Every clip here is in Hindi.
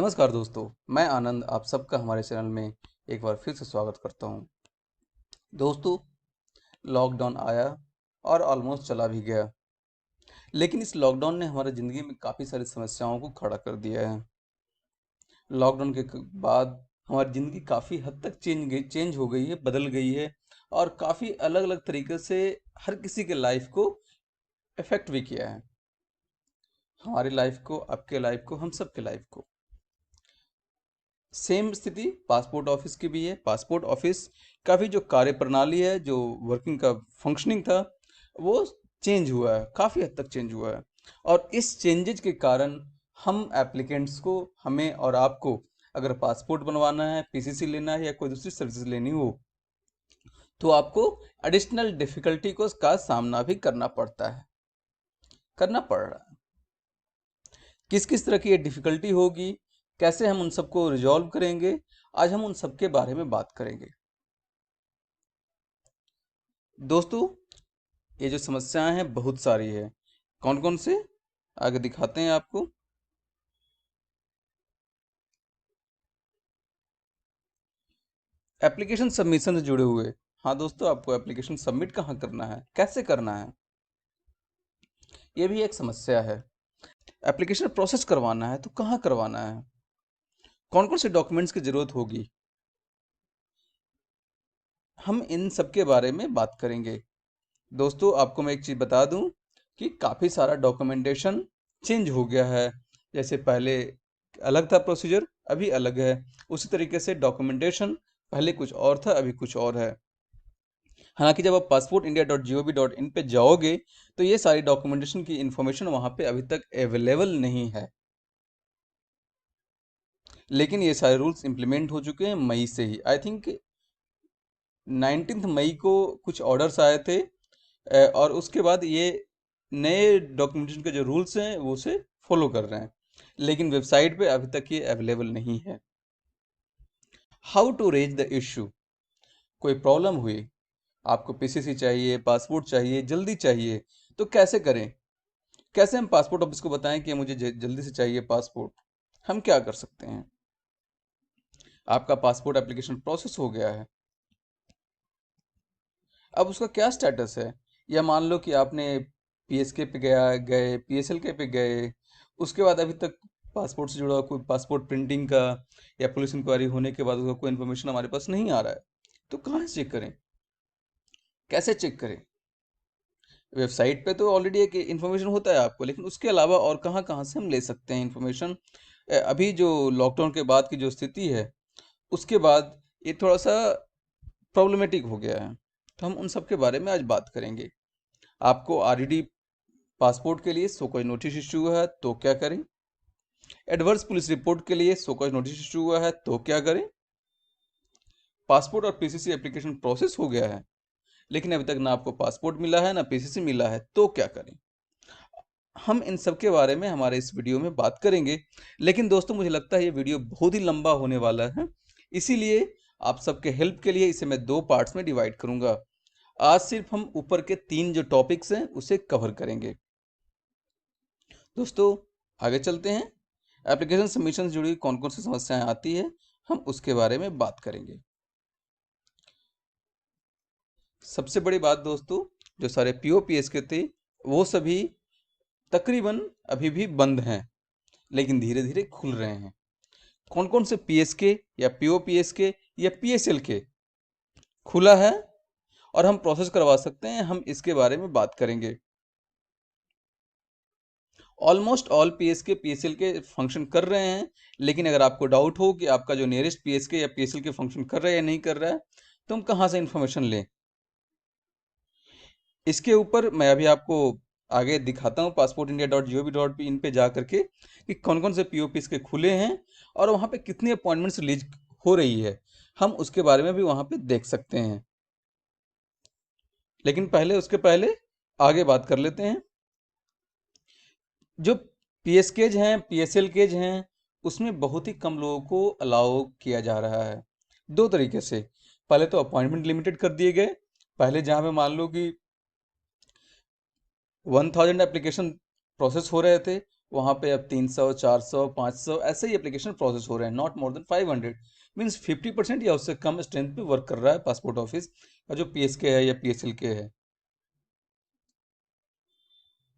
नमस्कार दोस्तों, मैं आनंद आप सबका हमारे चैनल में एक बार फिर से स्वागत करता हूं। दोस्तों, लॉकडाउन आया और ऑलमोस्ट चला भी गया, लेकिन इस लॉकडाउन ने हमारी ज़िंदगी में काफ़ी सारी समस्याओं को खड़ा कर दिया है। लॉकडाउन के बाद हमारी ज़िंदगी काफ़ी हद तक चेंज हो गई है, बदल गई है और काफ़ी अलग-अलग तरीके से हर किसी के लाइफ को इफ़ेक्ट भी किया है। हमारी लाइफ को, आपके लाइफ को, हम सबके लाइफ को। सेम स्थिति पासपोर्ट ऑफिस की भी है। पासपोर्ट ऑफिस का भी जो कार्य प्रणाली है, जो वर्किंग का फंक्शनिंग था, वो चेंज हुआ है, काफ़ी हद तक चेंज हुआ है। और इस चेंजेज के कारण हम एप्लीकेंट्स को, हमें और आपको, अगर पासपोर्ट बनवाना है, पीसीसी लेना है या कोई दूसरी सर्विस लेनी हो, तो आपको एडिशनल डिफिकल्टी को का सामना भी करना पड़ता है, करना पड़ रहा है। किस किस तरह की ये डिफिकल्टी होगी, कैसे हम उन सबको रिजॉल्व करेंगे, आज हम उन सब के बारे में बात करेंगे। दोस्तों, ये जो समस्याएं हैं बहुत सारी है। कौन कौन से, आगे दिखाते हैं आपको। एप्लीकेशन सबमिशन से जुड़े हुए। हाँ दोस्तों, आपको एप्लीकेशन सबमिट कहाँ करना है, कैसे करना है, ये भी एक समस्या है। एप्लीकेशन प्रोसेस करवाना है तो कहाँ करवाना है, कौन कौन से डॉक्यूमेंट्स की जरूरत होगी, हम इन सब के बारे में बात करेंगे। दोस्तों, आपको मैं एक चीज़ बता दूं कि काफ़ी सारा डॉक्यूमेंटेशन चेंज हो गया है। जैसे पहले अलग था प्रोसीजर, अभी अलग है। उसी तरीके से डॉक्यूमेंटेशन पहले कुछ और था, अभी कुछ और है। हालांकि जब आप passportindia.gov.in पे जाओगे तो ये सारी डॉक्यूमेंटेशन की इंफॉर्मेशन वहाँ पे अभी तक अवेलेबल नहीं है, लेकिन ये सारे रूल्स इम्प्लीमेंट हो चुके हैं मई से ही। आई थिंक 19 मई को कुछ ऑर्डर्स आए थे, और उसके बाद ये नए डॉक्यूमेंटेशन के जो रूल्स हैं वो उसे फॉलो कर रहे हैं, लेकिन वेबसाइट पे अभी तक ये अवेलेबल नहीं है। How to raise the issue. कोई प्रॉब्लम हुई, आपको पीसीसी चाहिए, पासपोर्ट चाहिए, जल्दी चाहिए, तो कैसे करें, कैसे हम पासपोर्ट ऑफिस को बताएं कि मुझे जल्दी से चाहिए पासपोर्ट। हम क्या कर सकते हैं। आपका पासपोर्ट एप्लीकेशन प्रोसेस हो गया है, अब उसका क्या स्टेटस है। या मान लो कि आपने पीएसके पे गए पीएसएलके पे गए, उसके बाद अभी तक पासपोर्ट से जुड़ा हुआ कोई पासपोर्ट प्रिंटिंग का या पुलिस इंक्वायरी होने के बाद उसका कोई इन्फॉर्मेशन हमारे पास नहीं आ रहा है, तो कहाँ से चेक करें, कैसे चेक करें। वेबसाइट पे तो ऑलरेडी एक इन्फॉर्मेशन होता है आपको, लेकिन उसके अलावा और कहाँ कहाँ से हम ले सकते हैं इन्फॉर्मेशन। अभी जो लॉकडाउन के बाद की जो स्थिति है, उसके बाद ये थोड़ा सा प्रॉब्लमेटिक हो गया है, तो हम उन सब के बारे में आज बात करेंगे। आपको आरईडी पासपोर्ट के लिए सो कोई नोटिस इशू हुआ है तो क्या करें। एडवर्स पुलिस रिपोर्ट के लिए सो कोई नोटिस इशू हुआ है तो क्या करें। पासपोर्ट और पीसीसी एप्लीकेशन प्रोसेस हो गया है, लेकिन अभी तक ना आपको पासपोर्ट मिला है ना पीसीसी मिला है, तो क्या करें। हम इन सब के बारे में हमारे इस वीडियो में बात करेंगे। लेकिन दोस्तों, मुझे लगता है ये वीडियो बहुत ही लंबा होने वाला है, इसीलिए आप सबके हेल्प के लिए इसे मैं 2 पार्ट्स में डिवाइड करूंगा। आज सिर्फ हम ऊपर के 3 जो टॉपिक्स हैं उसे कवर करेंगे। दोस्तों, आगे चलते हैं। एप्लीकेशन सबमिशन से जुड़ी कौन कौन सी समस्याएं आती है, हम उसके बारे में बात करेंगे। सबसे बड़ी बात दोस्तों, जो सारे पीओपीएस के थे वो सभी तकरीबन अभी भी बंद हैं, लेकिन धीरे धीरे खुल रहे हैं। कौन कौन से पीएसके या पीओपीएसके या पीएसएल के खुला है और हम प्रोसेस करवा सकते हैं, हम इसके बारे में बात करेंगे। ऑलमोस्ट ऑल पीएसके पीएसएल के फंक्शन कर रहे हैं, लेकिन अगर आपको डाउट हो कि आपका जो नियरेस्ट पीएसके या पीएसएल के फंक्शन कर रहा है या नहीं कर रहा है, तो हम कहाँ से इंफॉर्मेशन लें। इसके ऊपर मैं अभी आपको आगे दिखाता हूँ passportindia.gov.in पे जा करके कि कौन कौन से पीओपीएस के खुले हैं और वहाँ पे कितनी अपॉइंटमेंट्स रिलीज हो रही है, हम उसके बारे में भी वहाँ पे देख सकते हैं। लेकिन पहले, उसके पहले आगे बात कर लेते हैं। जो पीएसकेज हैं, पीएसएल केज हैं, उसमें बहुत ही कम लोगों को अलाउ किया जा रहा है, दो तरीके से। पहले तो अपॉइंटमेंट लिमिटेड कर दिए गए। पहले जहाँ पे मान लो कि 1000 एप्लीकेशन प्रोसेस हो रहे थे, वहाँ पे अब 300, 400, 500 ऐसे ही एप्लीकेशन प्रोसेस हो रहे हैं, नॉट मोर देन 500। मीन्स 50% या उससे कम स्ट्रेंथ पे वर्क कर रहा है पासपोर्ट ऑफिस का, जो पीएसके है या पीएसएल के है।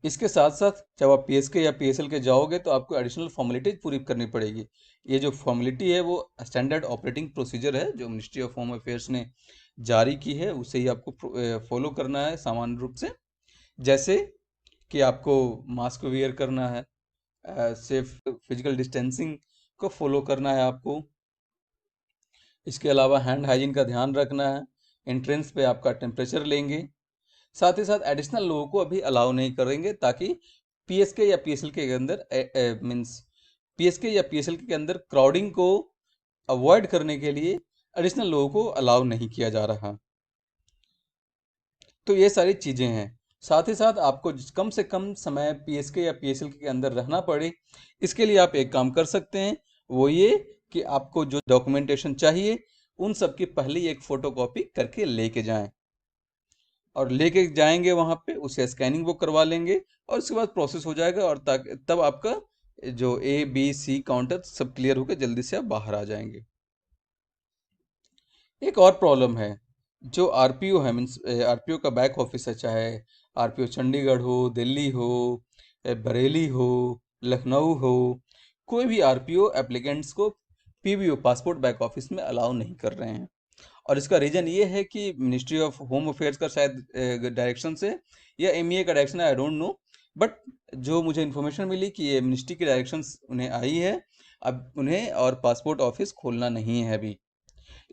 इसके साथ साथ जब आप पीएसके या पीएसएल के जाओगे तो आपको एडिशनल फॉर्मेलिटीज पूरी करनी पड़ेगी। ये जो फॉर्मेलिटी है वो स्टैंडर्ड ऑपरेटिंग प्रोसीजर है जो मिनिस्ट्री ऑफ होम अफेयर्स ने जारी की है, उसे ही आपको फॉलो करना है सामान्य रूप से। जैसे कि आपको मास्क वेयर करना है, सेफ फिजिकल डिस्टेंसिंग को फॉलो करना है आपको। इसके अलावा हैंड हाइजीन का ध्यान रखना है। एंट्रेंस पे आपका टेम्परेचर लेंगे। साथ ही साथ एडिशनल लोगों को अभी अलाउ नहीं करेंगे, ताकि पीएसके या पीएसएल के अंदर मींस पीएसके या पीएसएल के अंदर क्राउडिंग को अवॉइड करने के लिए एडिशनल लोगों को अलाउ नहीं किया जा रहा। तो ये सारी चीज़ें हैं। साथ ही साथ आपको कम से कम समय पीएसके या पीएसएल के अंदर रहना पड़े, इसके लिए आप एक काम कर सकते हैं, वो ये कि आपको जो डॉक्यूमेंटेशन चाहिए उन सब की पहले ही एक फ़ोटोकॉपी करके लेके जाएं, और लेके जाएंगे वहाँ पे उसे स्कैनिंग वो करवा लेंगे, और उसके बाद प्रोसेस हो जाएगा, और तब आपका जो ABC काउंटर सब क्लियर होकर जल्दी से आप बाहर आ जाएंगे। एक और प्रॉब्लम है, जो आरपीओ है, मीन्स आरपीओ का बैक ऑफिस है, चाहे आरपीओ चंडीगढ़ हो, दिल्ली हो, बरेली हो, लखनऊ हो, कोई भी आरपीओ एप्लीकेंट्स को पीबीओ पासपोर्ट बैक ऑफिस में अलाउ नहीं कर रहे हैं। और इसका रीज़न ये है कि मिनिस्ट्री ऑफ होम अफेयर्स का शायद डायरेक्शन से, या एमईए का डायरेक्शन है, आई डोंट नो, बट जो मुझे इन्फॉर्मेशन मिली कि ये मिनिस्ट्री की डायरेक्शंस उन्हें आई है, अब उन्हें और पासपोर्ट ऑफिस खोलना नहीं है अभी।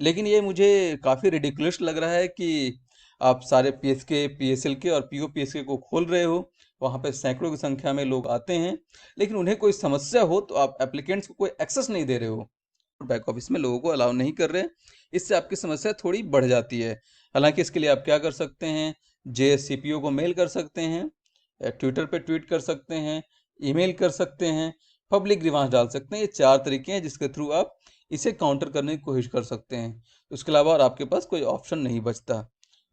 लेकिन ये मुझे काफ़ी रिडिकुलस लग रहा है कि आप सारे पीएसके पीएसएल के और पीओपीएसके को खोल रहे हो, वहाँ पे सैकड़ों की संख्या में लोग आते हैं, लेकिन उन्हें कोई समस्या हो तो आप एप्लीकेंट्स को कोई एक्सेस नहीं दे रहे हो, बैक ऑफिस में लोगों को अलाउ नहीं कर रहे। इससे आपकी समस्या थोड़ी बढ़ जाती है। हालांकि इसके लिए आप क्या कर सकते हैं, जेएससीपीओ को मेल कर सकते हैं, ट्विटर पे ट्वीट कर सकते हैं, ईमेल कर सकते हैं, पब्लिक ग्रीवांस डाल सकते हैं। ये 4 तरीके हैं जिसके थ्रू आप इसे काउंटर करने की कोशिश कर सकते हैं। उसके अलावा और आपके पास कोई ऑप्शन नहीं बचता।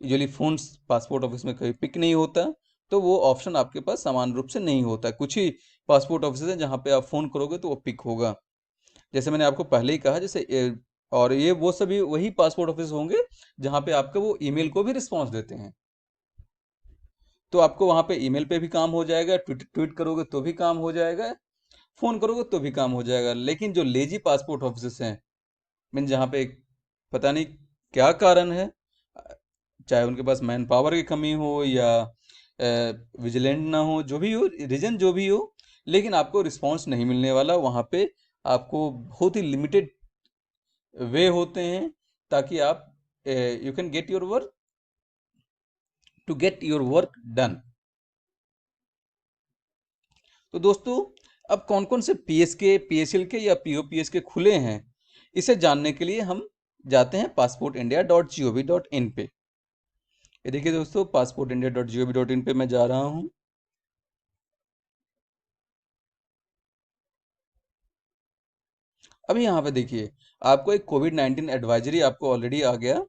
यूजुअली फ़ोन पासपोर्ट ऑफिस में कभी पिक नहीं होता, तो वो ऑप्शन आपके पास समान रूप से नहीं होता। कुछ ही पासपोर्ट ऑफिस हैं जहाँ पे आप फ़ोन करोगे तो वो पिक होगा। जैसे मैंने आपको पहले ही कहा, जैसे और ये वो सभी वही पासपोर्ट ऑफिस होंगे जहाँ पे आपके वो ईमेल को भी रिस्पॉन्स देते हैं। तो आपको वहाँ पे ईमेल पे भी काम हो जाएगा, ट्वीट ट्वीट करोगे तो भी काम हो जाएगा, फ़ोन करोगे तो भी काम हो जाएगा। लेकिन जो लेजी पासपोर्ट ऑफिस हैं, मीन जहाँ पे पता नहीं क्या कारण है, चाहे उनके पास मैन पावर की कमी हो या विजिलेंट ना हो, जो भी हो रीजन, जो भी हो, लेकिन आपको रिस्पांस नहीं मिलने वाला वहाँ पे। आपको बहुत ही लिमिटेड वे होते हैं ताकि आप you can get your work to get your work done. तो दोस्तों, अब कौन कौन से पीएसके पीएसएल के या पीओपीएस के खुले हैं, इसे जानने के लिए हम जाते हैं passportindia.gov.in पे। ये देखिए दोस्तों, passportindia.gov.in पे मैं जा रहा हूँ। अभी यहाँ पे देखिए, आपको एक कोविड-19 एडवाइजरी आपको ऑलरेडी आ गया,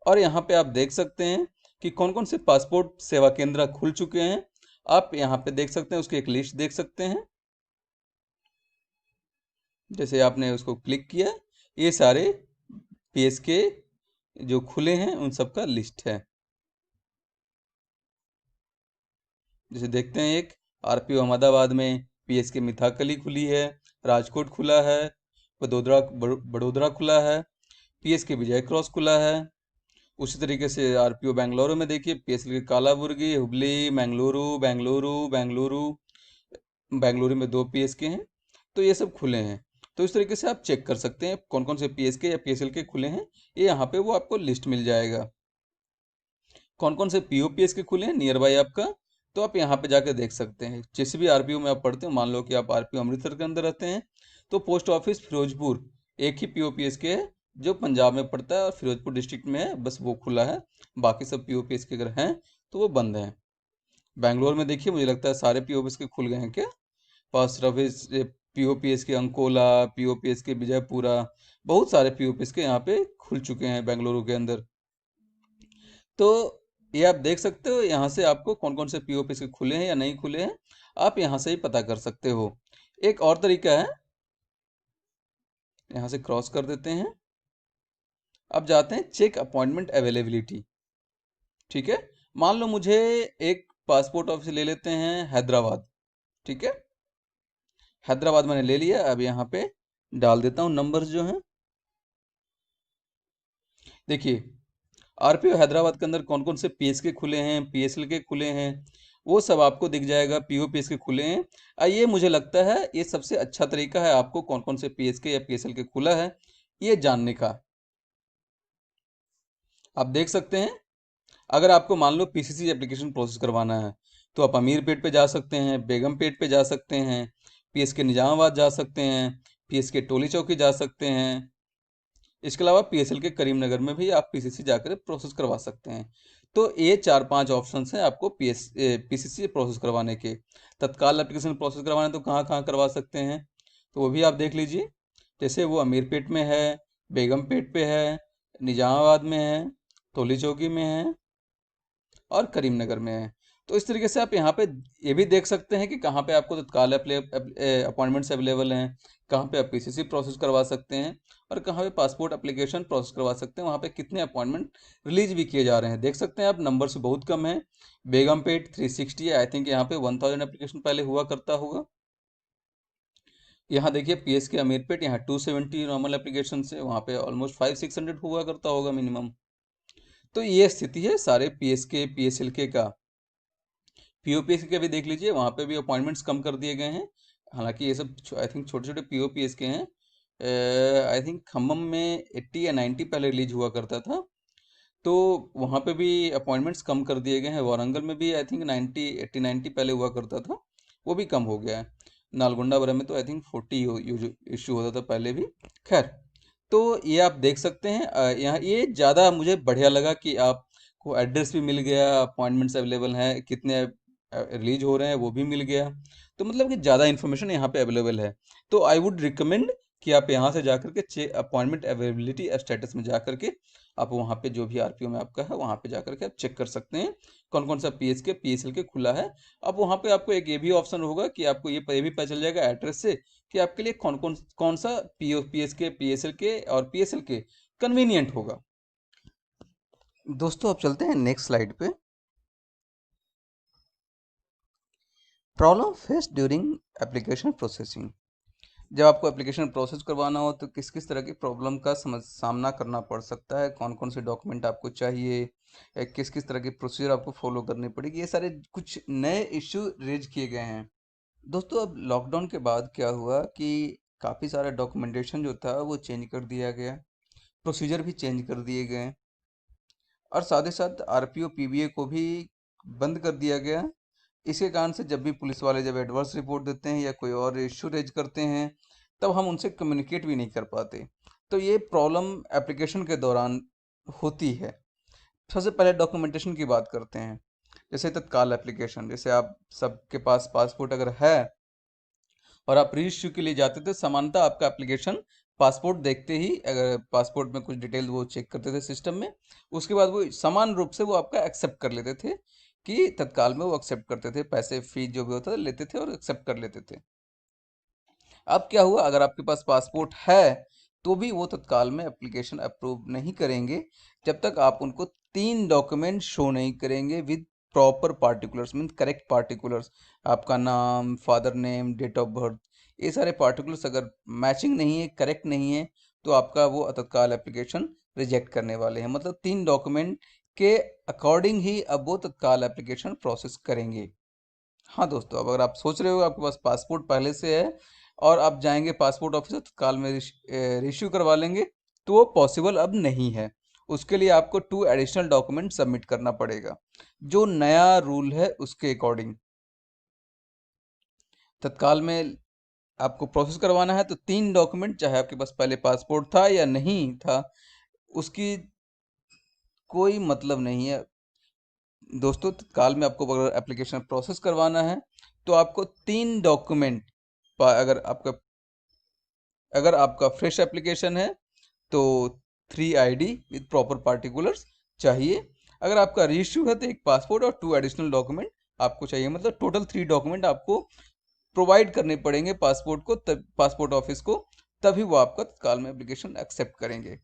और यहाँ पे आप देख सकते हैं कि कौन कौन से पासपोर्ट सेवा केंद्र खुल चुके हैं। आप यहाँ पे देख सकते हैं, उसकी एक लिस्ट देख सकते हैं। जैसे आपने उसको क्लिक किया, ये सारे पीएसके जो खुले हैं उन सब का लिस्ट है। जैसे देखते हैं, एक आरपीओ अहमदाबाद में पीएसके मिथाकली खुली है, राजकोट खुला है, बड़ोदरा खुला है, पीएसके विजय क्रॉस खुला है। उसी तरीके से आरपीओ बेंगलुरु में देखिए, पीएसएल के कालाबुर्गी, हुबली, बेंगलुरु बेंगलुरु बेंगलुरु बेंगलुरु में 2 पीएसके हैं। तो ये सब खुले हैं। तो इस तरीके से आप चेक कर सकते हैं कौन कौन से पीएसके या पीएसएल के खुले हैं। ये यहाँ पे वो आपको लिस्ट मिल जाएगा। कौन कौन से पीओपीएस के खुले हैं नियर बाई आपका, तो आप यहाँ पे जाकर देख सकते हैं। जिस भी आरपीओ में आप पढ़ते हो, मान लो कि आप आरपीओ अमृतसर के अंदर रहते हैं, तो पोस्ट ऑफिस फिरोजपुर एक ही पीओपीएस के है जो पंजाब में पड़ता है और फिरोजपुर डिस्ट्रिक्ट में है, बस वो खुला है। बाकी सब पीओपीएस के अगर हैं तो वो बंद हैं। बैंगलोर में देखिए, मुझे लगता है सारे पीओपीएस के खुल गए हैं क्या। पोस्ट ऑफिस पीओपीएस के अंकोला, पीओपीएस के विजयपुरा, बहुत सारे पीओपीएस के यहाँ पे खुल चुके हैं बेंगलुरु के अंदर। तो ये आप देख सकते हो, यहाँ से आपको कौन कौन से पीओपी के खुले हैं या नहीं खुले हैं, आप यहाँ से ही पता कर सकते हो। एक और तरीका है, यहाँ से क्रॉस कर देते हैं। अब जाते हैं चेक अपॉइंटमेंट अवेलेबिलिटी। ठीक है, मान लो मुझे एक पासपोर्ट ऑफिस ले लेते हैं हैदराबाद। ठीक है, हैदराबाद मैंने ले लिया। अब यहाँ पे डाल देता हूँ नंबर्स जो हैं। देखिए, आरपीओ हैदराबाद के अंदर कौन कौन से पीएसके खुले हैं, पीएसएल के खुले हैं, वो सब आपको दिख जाएगा। पीओपीएस के खुले हैं। ये मुझे लगता है ये सबसे अच्छा तरीका है आपको कौन कौन से पीएसके या पीएसएल के खुला है ये जानने का। आप देख सकते हैं, अगर आपको मान लो पीसीसी एप्लीकेशन प्रोसेस करवाना है तो आप अमीरपेट पे जा सकते हैं, बेगमपेट पे जा सकते हैं, पीएसके निजामाबाद जा सकते हैं, पीएसके टोली चौकी जा सकते हैं। इसके अलावा पीएसएल के करीमनगर में भी आप पीसीसी जाकर प्रोसेस करवा सकते हैं। तो ये 4-5 ऑप्शंस हैं आपको पीसीसी प्रोसेस करवाने के। तत्काल एप्लीकेशन प्रोसेस करवाना तो कहाँ कहाँ करवा सकते हैं, तो वो भी आप देख लीजिए। जैसे वो अमीरपेट में है, बेगमपेट पे है, निजामाबाद में है, टोली चौकी में है और करीमनगर में है। तो इस तरीके से आप यहाँ पे ये भी देख सकते हैं कि कहाँ पे आपको तत्काल अपॉइंटमेंट्स अवेलेबल हैं, कहाँ पे आप पीसीसी प्रोसेस करवा सकते हैं और कहाँ पे पासपोर्ट एप्लीकेशन प्रोसेस करवा सकते हैं। वहाँ पे कितने अपॉइंटमेंट रिलीज भी किए जा रहे हैं देख सकते हैं आप। नंबर्स बहुत कम है। बेगमपेट 360 है, आई थिंक यहाँ पे 1000 एप्लीकेशन पहले हुआ करता होगा। यहाँ देखिए पीएसके अमीरपेट, यहाँ 270 नॉर्मल एप्लीकेशन है, वहाँ पे ऑलमोस्ट 500-600 हुआ करता होगा मिनिमम। तो ये स्थिति है सारे पीएसके पीएसएलके का। पीओपीएस के भी देख लीजिए, वहाँ पे भी अपॉइंटमेंट्स कम कर दिए गए हैं। हालांकि ये सब आई थिंक छोटे छोटे पीओपीएस के हैं। आई थिंक खम्मम में 80 या 90 पहले रिलीज हुआ करता था, तो वहाँ पे भी अपॉइंटमेंट्स कम कर दिए गए हैं। वारंगल में भी आई थिंक 80-90 पहले हुआ करता था, वो भी कम हो गया है। नालगोंडा वगैरह में तो आई थिंक 40 इशू होता था पहले भी। खैर, तो ये आप देख सकते हैं। यहाँ ये ज़्यादा मुझे बढ़िया लगा कि आपको एड्रेस भी मिल गया, अपॉइंटमेंट्स अवेलेबल हैं, कितने रिलीज हो रहे हैं वो भी मिल गया। तो मतलब कि ज़्यादा इन्फॉर्मेशन यहाँ पे अवेलेबल है। तो आई वुड रिकमेंड कि आप यहाँ से जाकर के चेक अपॉइंटमेंट अवेलेबिलिटी स्टेटस में जाकर के आप वहाँ पे जो भी आरपीओ में आपका है वहाँ पे जाकर के आप चेक कर सकते हैं कौन कौन सा पीएसके पीएसएल के खुला है। अब वहाँ पे आपको एक ये भी ऑप्शन होगा कि आपको ये भी पता चल जाएगा एड्रेस से कि आपके लिए कौन सा पीएसके पीएसएल के और पीएसएल के कन्वीनियंट होगा। दोस्तों अब चलते हैं नेक्स्ट स्लाइड पे। Problem face during application processing. जब आपको एप्लीकेशन प्रोसेस करवाना हो तो किस किस तरह की प्रॉब्लम का सामना करना पड़ सकता है, कौन कौन से डॉक्यूमेंट आपको चाहिए, किस किस तरह की प्रोसीजर आपको फॉलो करनी पड़ेगी, ये सारे कुछ नए इश्यू रेज किए गए हैं। दोस्तों अब लॉकडाउन के बाद क्या हुआ कि काफ़ी सारा डॉक्यूमेंटेशन जो था वो चेंज कर दिया गया, प्रोसीजर भी चेंज कर दिए गए और साथ ही साथ आरपीओ पीबीए को भी बंद कर दिया गया। इसके कारण से जब भी पुलिस वाले जब एडवर्स रिपोर्ट देते हैं या कोई और इशू रेज करते हैं तब हम उनसे कम्युनिकेट भी नहीं कर पाते। तो ये प्रॉब्लम एप्लीकेशन के दौरान होती है। सबसे पहले डॉक्यूमेंटेशन की बात करते हैं। जैसे तत्काल एप्लीकेशन, जैसे आप सबके पास पासपोर्ट अगर है और आप री इश्यू के लिए जाते थे, सामान्यतः आपका एप्लीकेशन पासपोर्ट देखते ही, अगर पासपोर्ट में कुछ डिटेल वो चेक करते थे सिस्टम में, उसके बाद वो समान रूप से वो आपका एक्सेप्ट कर लेते थे कि तत्काल में वो एक्सेप्ट करते थे, पैसे फीस जो भी होता था लेते थे और एक्सेप्ट कर लेते थे। अब क्या हुआ, अगर आपके पास पासपोर्ट है तो भी वो तत्काल में एप्लीकेशन अप्रूव नहीं करेंगे जब तक आप उनको 3 डॉक्यूमेंट शो नहीं करेंगे with proper particulars, mean correct particulars. आपका नाम, father name, date of birth, ये सारे पार्टिकुलर्स अगर मैचिंग नहीं है, करेक्ट नहीं है, तो आपका वो तत्काल एप्लीकेशन रिजेक्ट करने वाले हैं। मतलब 3 डॉक्यूमेंट के अकॉर्डिंग ही अब वो तत्काल एप्लीकेशन प्रोसेस करेंगे। हाँ दोस्तों, अब अगर आप सोच रहे हो आपके पास पासपोर्ट पहले से है और आप जाएंगे पासपोर्ट ऑफिस तत्काल में रिश्यू करवा लेंगे, तो वो पॉसिबल अब नहीं है। उसके लिए आपको 2 एडिशनल डॉक्यूमेंट सबमिट करना पड़ेगा जो नया रूल है उसके अकॉर्डिंग। तत्काल में आपको प्रोसेस करवाना है तो 3 डॉक्यूमेंट, चाहे आपके पास पहले पासपोर्ट था या नहीं था, उसकी कोई मतलब नहीं है। दोस्तों तत्काल में आपको अगर एप्लीकेशन प्रोसेस करवाना है तो आपको 3 डॉक्यूमेंट, अगर आपका फ्रेश एप्लीकेशन है तो 3 आईडी विद प्रॉपर पार्टिकुलर्स चाहिए। अगर आपका रीइश्यू है तो एक पासपोर्ट और 2 एडिशनल डॉक्यूमेंट आपको चाहिए, मतलब टोटल 3 डॉक्यूमेंट आपको प्रोवाइड करने पड़ेंगे पासपोर्ट को, तब पासपोर्ट ऑफिस को, तभी वो आपका तत्काल में एप्लीकेशन एक्सेप्ट करेंगे।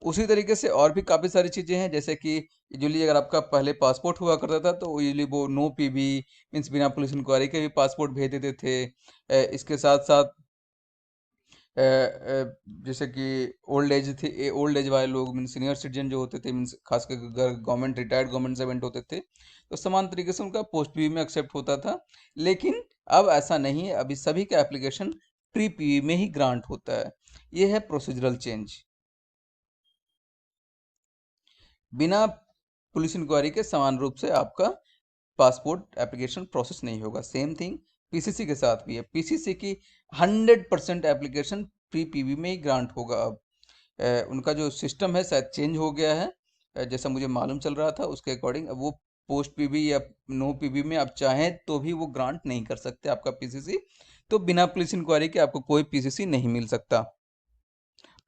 उसी तरीके से और भी काफ़ी सारी चीज़ें हैं, जैसे कि यूजुअली अगर आपका पहले पासपोर्ट हुआ करता था तो यूजुअली वो नो पीबी मीन्स बिना पुलिस इंक्वायरी के भी पासपोर्ट भेज देते थे। इसके साथ साथ जैसे कि ओल्ड एज थे, ओल्ड एज वाले लोग मीन सीनियर सिटीजन जो होते थे, मीन्स खासकर गवर्नमेंट रिटायर्ड गवर्नमेंट सर्वेंट होते थे, तो समान तरीके से उनका पोस्ट पीवी में एक्सेप्ट होता था। लेकिन अब ऐसा नहीं है, अभी सभी का एप्लीकेशन प्री पीवी में ही ग्रांट होता है। ये है प्रोसीजरल चेंज। बिना पुलिस इंक्वायरी के समान रूप से आपका पासपोर्ट एप्लीकेशन प्रोसेस नहीं होगा। सेम थिंग पीसीसी के साथ भी है। पीसीसी की 100% एप्लीकेशन प्री पीवी में ही ग्रांट होगा। अब उनका जो सिस्टम है शायद चेंज हो गया है, जैसा मुझे मालूम चल रहा था उसके अकॉर्डिंग अब वो पोस्ट पीवी या नो पीवी में आप चाहें तो भी वो ग्रांट नहीं कर सकते आपका पीसीसी। तो बिना पुलिस इंक्वायरी के आपको कोई पीसीसी नहीं मिल सकता।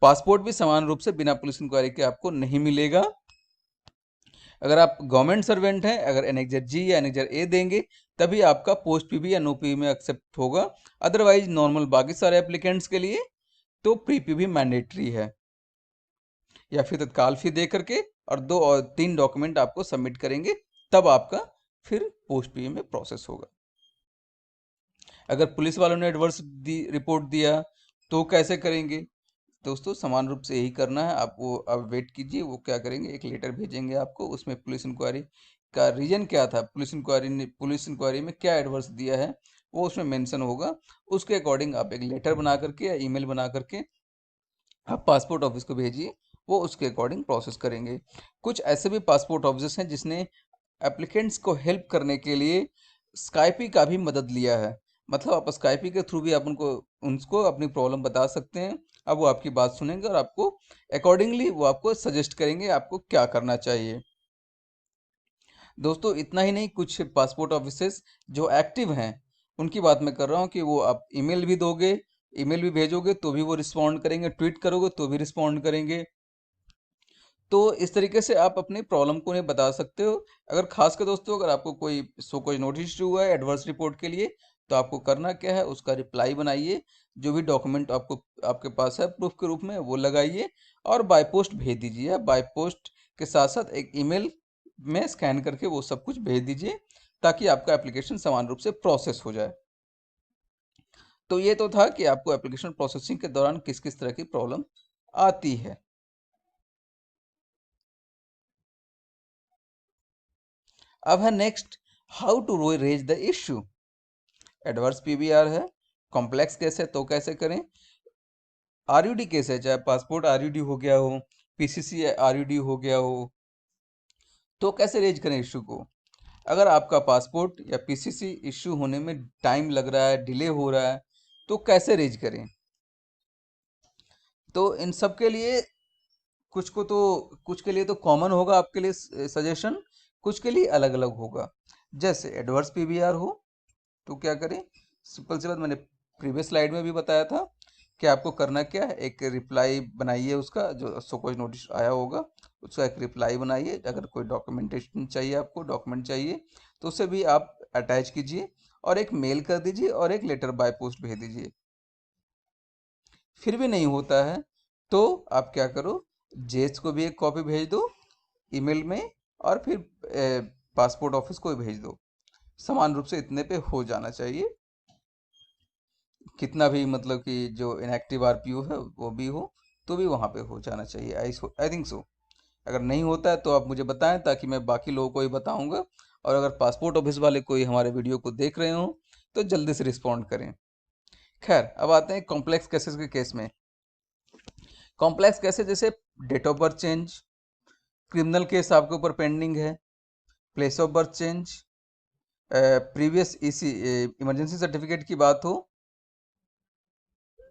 पासपोर्ट भी समान रूप से बिना पुलिस इंक्वायरी के आपको नहीं मिलेगा। अगर आप गवर्नमेंट सर्वेंट हैं, अगर एनेक्जर जी या एनेक्जर ए देंगे तभी आपका पोस्ट पीवी या नो पीवी में एक्सेप्ट होगा। अदरवाइज नॉर्मल बाकी सारे एप्लीकेंट्स के लिए तो प्री पीवी मैंडेटरी है, या फिर तत्काल फी दे करके और 2 और 3 डॉक्यूमेंट आपको सबमिट करेंगे, तब आपका फिर पोस्ट पीवी में प्रोसेस होगा। अगर पुलिस वालों ने एडवर्स रिपोर्ट दिया तो कैसे करेंगे? दोस्तों समान रूप से यही करना है। आप वो अब वेट कीजिए, वो क्या करेंगे, एक लेटर भेजेंगे आपको, उसमें पुलिस इंक्वायरी का रीजन क्या था, पुलिस इंक्वायरी में क्या एडवर्स दिया है वो उसमें मेंशन होगा। उसके अकॉर्डिंग आप एक लेटर बना करके या ईमेल बना करके आप पासपोर्ट ऑफिस को भेजिए, वो उसके अकॉर्डिंग प्रोसेस करेंगे। कुछ ऐसे भी पासपोर्ट ऑफिस हैं जिसने एप्लीकेंट्स को हेल्प करने के लिए स्काइपी का भी मदद लिया है। मतलब आप स्काइपी के थ्रू भी आप उनको अपनी प्रॉब्लम बता सकते हैं। अब वो आपकी बात सुनेंगे और आपको अकॉर्डिंगली वो आपको सजेस्ट करेंगे आपको क्या करना चाहिए। दोस्तों इतना ही नहीं, कुछ पासपोर्ट ऑफिसेस जो एक्टिव हैं उनकी बात मैं कर रहा हूँ कि वो आप ईमेल भी दोगे, ईमेल भी भेजोगे तो भी वो रिस्पॉन्ड करेंगे, ट्वीट करोगे तो भी रिस्पॉन्ड करेंगे। तो इस तरीके से आप अपनी प्रॉब्लम को उन्हें बता सकते हो। अगर खासकर दोस्तों अगर आपको कोई नोटिस हुआ है एडवर्स रिपोर्ट के लिए, तो आपको करना क्या है, उसका रिप्लाई बनाइए, जो भी डॉक्यूमेंट आपके पास है प्रूफ के रूप में वो लगाइए और बाय पोस्ट भेज दीजिए। बाय पोस्ट के साथ साथ एक ईमेल में स्कैन करके वो सब कुछ भेज दीजिए, ताकि आपका एप्लीकेशन समान रूप से प्रोसेस हो जाए। तो ये तो था कि आपको एप्लीकेशन प्रोसेसिंग के दौरान किस किस तरह की प्रॉब्लम आती है। अब है next, how to raise the issue. Adverse PBR है, कॉम्प्लेक्स केस है तो कैसे करें, आरयूडी केस है, चाहे पासपोर्ट आरयूडी हो गया हो, पीसीसी आरयूडी हो गया हो, तो कैसे रेज करें इश्यू को। अगर आपका पासपोर्ट या पीसीसी इश्यू होने में टाइम लग रहा है, डिले हो रहा है, तो कैसे रेज करें। तो इन सब के लिए कुछ के लिए तो कॉमन होगा आपके लिए सजेशन, कुछ के लिए अलग अलग होगा। जैसे एडवर्स पीबीआर हो तो क्या करें, सिंपल सी बात, मैंने प्रीवियस स्लाइड में भी बताया था कि आपको करना क्या है, एक रिप्लाई बनाइए उसका, जो सो कोई नोटिस आया होगा उसका एक रिप्लाई बनाइए। अगर कोई डॉक्यूमेंटेशन चाहिए, आपको डॉक्यूमेंट चाहिए तो उसे भी आप अटैच कीजिए और एक मेल कर दीजिए और एक लेटर बाय पोस्ट भेज दीजिए। फिर भी नहीं होता है तो आप क्या करो, जेस को भी एक कॉपी भेज दो ईमेल में, और फिर पासपोर्ट ऑफिस को भी भेज दो। समान रूप से इतने पे हो जाना चाहिए। कितना भी मतलब कि जो इनएक्टिव आरपीओ है वो भी हो तो भी वहाँ पे हो जाना चाहिए। I think so. अगर नहीं होता है तो आप मुझे बताएं, ताकि मैं बाकी लोगों को भी बताऊंगा। और अगर पासपोर्ट ऑफिस वाले कोई हमारे वीडियो को देख रहे हो तो जल्दी से रिस्पॉन्ड करें। खैर अब आते हैं कॉम्प्लेक्स केसेस के केस में। कॉम्प्लेक्स केसेस जैसे date of birth change, criminal case आपके ऊपर पेंडिंग है, place of birth change, previous EC emergency certificate की बात हो,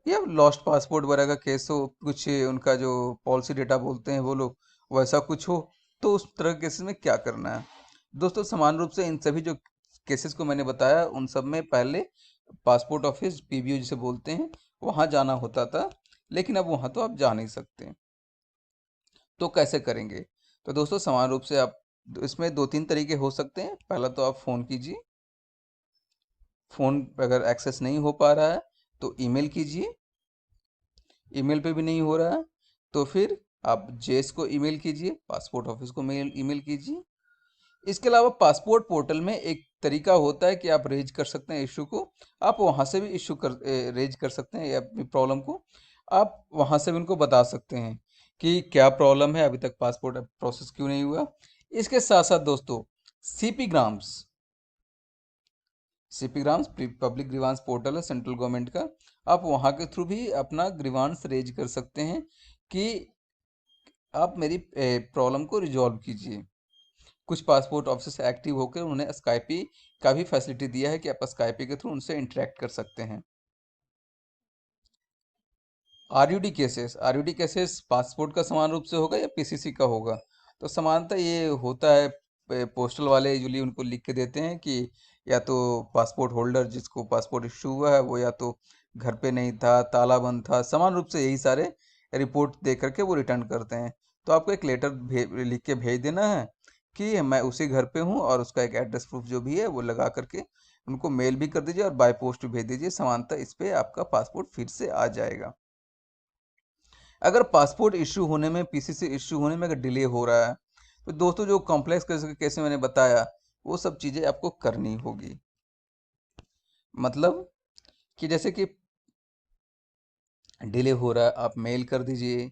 या लॉस्ट पासपोर्ट वगैरह का केस हो, कुछ उनका जो पॉलिसी डेटा बोलते हैं वो लोग वैसा कुछ हो, तो उस तरह के केसेस में क्या करना है। दोस्तों समान रूप से इन सभी जो केसेस को मैंने बताया उन सब में पहले पासपोर्ट ऑफिस पीबीओ जिसे बोलते हैं वहाँ जाना होता था, लेकिन अब वहाँ तो आप जा नहीं सकते। तो कैसे करेंगे, तो दोस्तों समान रूप से आप इसमें 2-3 तरीके हो सकते हैं। पहला तो आप फ़ोन कीजिए, फ़ोन अगर एक्सेस नहीं हो पा रहा है तो ईमेल कीजिए, ईमेल पे भी नहीं हो रहा है तो फिर आप जेस को ईमेल कीजिए, पासपोर्ट ऑफिस को मेल ईमेल कीजिए। इसके अलावा पासपोर्ट पोर्टल में एक तरीका होता है कि आप रेज कर सकते हैं इशू को, आप वहाँ से भी इशू कर रेज कर सकते हैं, या अपनी प्रॉब्लम को आप वहाँ से भी उनको बता सकते हैं कि क्या प्रॉब्लम है, अभी तक पासपोर्ट प्रोसेस क्यों नहीं हुआ। इसके साथ साथ दोस्तों, CP grams CP grams public grievance portal है सेंट्रल गवर्नमेंट का, आप वहाँ के थ्रू भी अपना ग्रीवांस रेज कर सकते हैं कि आप मेरी प्रॉब्लम को रिजॉल्व कीजिए। कुछ पासपोर्ट ऑफिस एक्टिव होकर उन्होंने स्काइपी का भी फैसिलिटी दिया है कि आप स्काइपी के थ्रू उनसे इंटरेक्ट कर सकते हैं। आरयूडी केसेस पासपोर्ट का समान रूप से होगा या पीसीसी का होगा? तो समानता ये होता है, पोस्टल वाले यूजली उनको लिख के देते हैं कि या तो पासपोर्ट होल्डर जिसको पासपोर्ट इशू हुआ है वो या तो घर पे नहीं था, ताला बंद था, समान रूप से यही सारे रिपोर्ट दे करके वो रिटर्न करते हैं। तो आपको एक लेटर लिख के भेज देना है कि मैं उसी घर पे हूँ, और उसका एक एड्रेस प्रूफ जो भी है वो लगा करके उनको मेल भी कर दीजिए और बाय पोस्ट भी भेज दीजिए। समानता इस पे आपका पासपोर्ट फिर से आ जाएगा। अगर पासपोर्ट इशू होने में, पीसीसी इशू होने में अगर डिले हो रहा है तो दोस्तों, जो कॉम्प्लेक्स कैसे मैंने बताया वो सब चीज़ें आपको करनी होगी। मतलब कि जैसे कि डिले हो रहा है, आप मेल कर दीजिए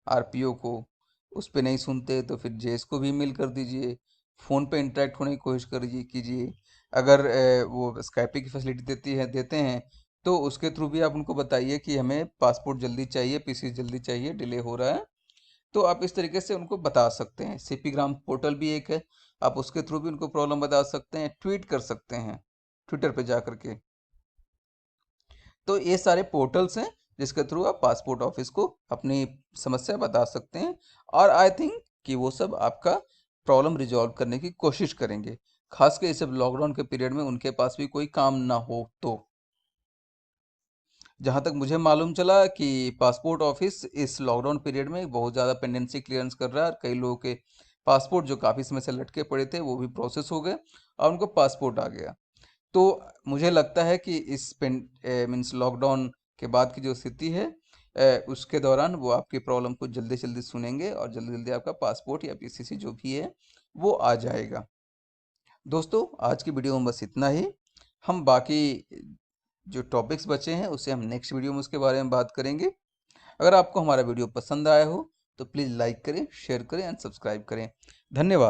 आरपीओ को, उस पे नहीं सुनते तो फिर जेएस को भी मेल कर दीजिए, फ़ोन पे इंटरेक्ट होने की कोशिश कीजिए। अगर वो स्काइपी की फैसिलिटी देते हैं तो उसके थ्रू भी आप उनको बताइए कि हमें पासपोर्ट जल्दी चाहिए, पीसी जल्दी चाहिए, डिले हो रहा है। तो आप इस तरीके से उनको बता सकते हैं। सीपी ग्राम पोर्टल भी एक है, आप उसके थ्रू भी उनको प्रॉब्लम बता सकते हैं, ट्वीट कर सकते हैं ट्विटर पे जा करके। तो ये सारे पोर्टल्स हैं जिसके थ्रू आप पासपोर्ट ऑफिस को अपनी समस्या बता सकते हैं, और आई थिंक कि वो सब आपका प्रॉब्लम रिजॉल्व करने की कोशिश करेंगे, खासकर इस सब लॉकडाउन के पीरियड में उनके पास भी कोई काम ना हो तो। जहाँ तक मुझे मालूम चला कि पासपोर्ट ऑफिस इस लॉकडाउन पीरियड में बहुत ज़्यादा पेंडेंसी क्लियरेंस कर रहा है, और कई लोगों के पासपोर्ट जो काफ़ी समय से लटके पड़े थे वो भी प्रोसेस हो गए और उनको पासपोर्ट आ गया। तो मुझे लगता है कि इस मीन्स लॉकडाउन के बाद की जो स्थिति है, उसके दौरान वो आपकी प्रॉब्लम को जल्दी से जल्दी सुनेंगे और जल्दी जल्दी आपका पासपोर्ट या पीसीसी जो भी है वो आ जाएगा। दोस्तों, आज की वीडियो में बस इतना ही। हम बाकी जो टॉपिक्स बचे हैं उसे हम नेक्स्ट वीडियो में उसके बारे में बात करेंगे। अगर आपको हमारा वीडियो पसंद आया हो तो प्लीज़ लाइक करें, शेयर करें एंड सब्सक्राइब करें। धन्यवाद।